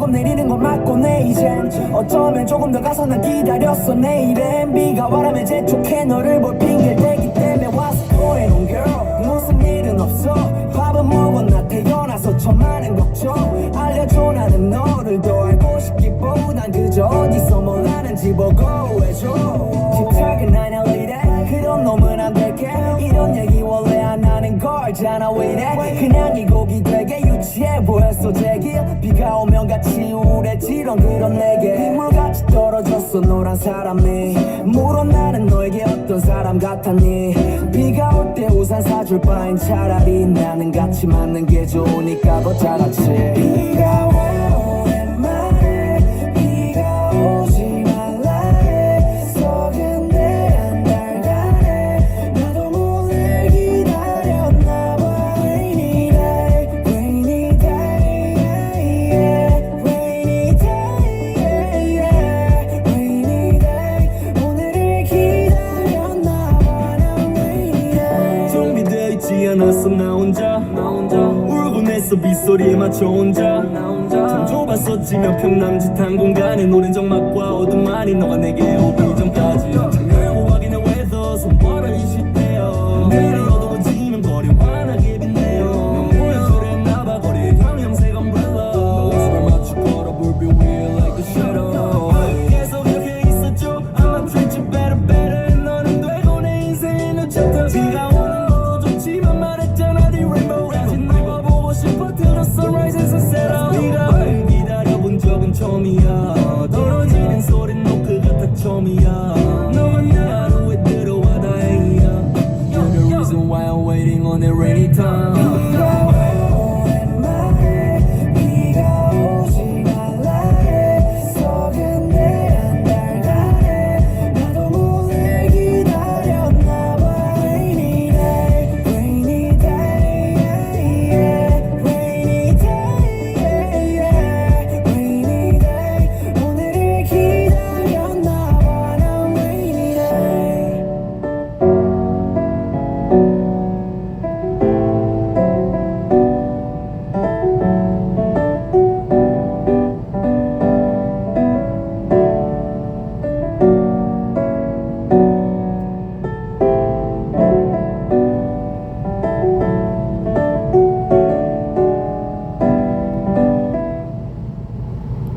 조금 내리는 건 맞고네. 이젠 어쩌면 조금 더 가서 난 기다렸어. 내일엔 비가 바람에 재촉해 너를 볼 핑계대기 때문에 와서 going on girl. 무슨 일은 없어. 밥은 먹었나 태어나서 저 많은 걱정 알려줘. 나는 너를 더 알고 싶기보단 그저 어디서 뭘 하는지 보고 해줘. 집착은 아냐 왜 이래. 그런 놈은 안 될게. 이런 얘기 원래 안 하는 걸잖아 왜 이래. 그냥 이 곡이 되게 유치해 보였어 제길. 비가 오면 같이 우울해지던 그런 내게 빗물같이 떨어졌어 노란 사람이. 물론 나는 너에게 어떤 사람 같았니. 비가 올 때 우산 사줄 바엔 차라리 나는 같이 맞는 게 좋으니까 더 잘하지. 비가 와 오랜만에 비가 오지 말라 했어. 근데 한 달간에 나도 몰래 기다렸나 봐. Rainy day, rainy day, yeah. Rainy day, yeah. Rainy day, 오늘을 기다렸나 봐. 난 rainy day. 준비되어 있지 않았어 나 혼자 울곤 했어 빗소리에 맞춰 혼자 참 좁았었지 몇 평 남짓한 공간에 노랜 적막과 어둠만이 너가 내게 오기 전까지 참 열고 확인해 weather 손벌어 이실때요 내일이 어두워 지면 거리 환하게 빛내요 눈물을 그랬나봐 거리에 형형색 umbrella 너 옷을 맞추 걸어 불빛 위에 like a shadow 계속 이렇게 있었죠 I'ma treat you better better 너는 되고 내 인생의 new chapter 비가 오는 것도 좋지만 말했잖아 네 rainbow 다시 날 봐보고 싶어 till the sunrise and sunset 비가 오길 기다려본 적은 처음이야 떨어지는 소린 노크 같아 처음이야 너가 내 하루에 들어와 다행이야 You're the reason why I'm waiting on a rainy time